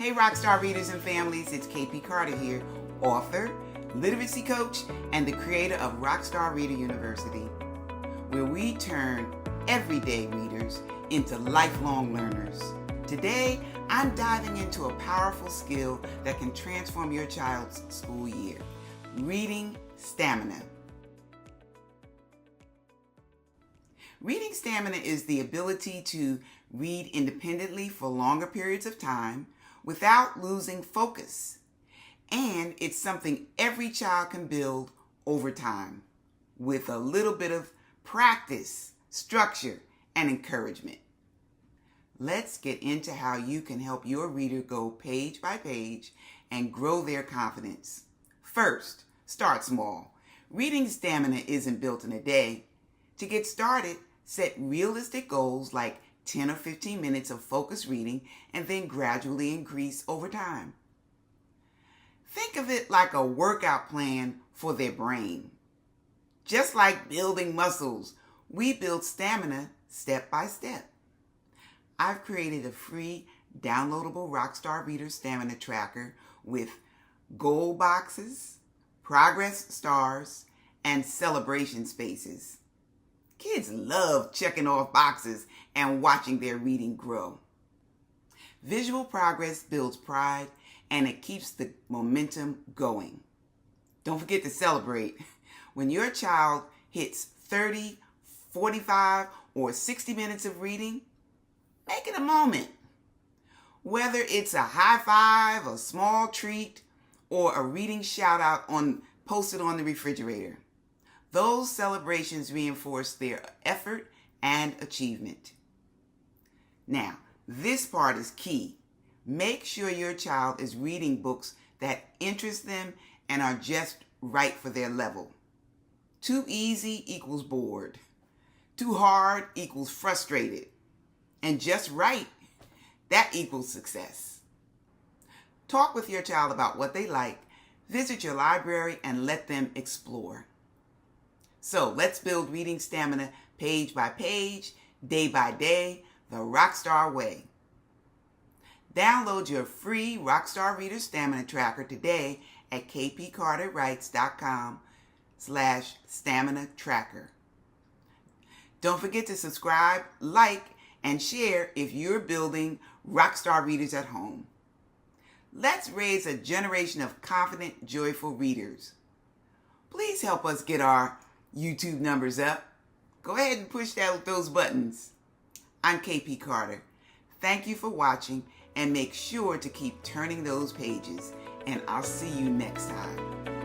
Hey Rockstar readers and families, it's KP Carter here, author, literacy coach, and the creator of Rockstar Reader University, where we turn everyday readers into lifelong learners. Today, I'm diving into a powerful skill that can transform your child's school year, reading stamina. Reading stamina is the ability to read independently for longer periods of time without losing focus. And it's something every child can build over time with a little bit of practice, structure, and encouragement. Let's get into how you can help your reader go page by page and grow their confidence. First, start small. Reading stamina isn't built in a day. To get started, set realistic goals like 10 or 15 minutes of focused reading and then gradually increase over time. Think of it like a workout plan for their brain. Just like building muscles, we build stamina step by step. I've created a free downloadable Rockstar Reader Stamina Tracker with goal boxes, progress stars, and celebration spaces. Kids love checking off boxes and watching their reading grow. Visual progress builds pride and it keeps the momentum going. Don't forget to celebrate. When your child hits 30, 45, or 60 minutes of reading, make it a moment. Whether it's a high five, a small treat, or a reading shout out posted on the refrigerator. Those celebrations reinforce their effort and achievement. Now, this part is key. Make sure your child is reading books that interest them and are just right for their level. Too easy equals bored. Too hard equals frustrated. And just right, that equals success. Talk with your child about what they like. Visit your library and let them explore. So let's build reading stamina page by page, day by day, the Rockstar way. Download your free Rockstar Reader Stamina Tracker today at kpcarterwrites.com/stamina tracker. Don't forget to subscribe, like, and share if you're building Rockstar readers at home. Let's raise a generation of confident, joyful readers. Please help us get our YouTube numbers up. Go ahead and push those buttons. I'm KP Carter. Thank you for watching and make sure to keep turning those pages, and I'll see you next time.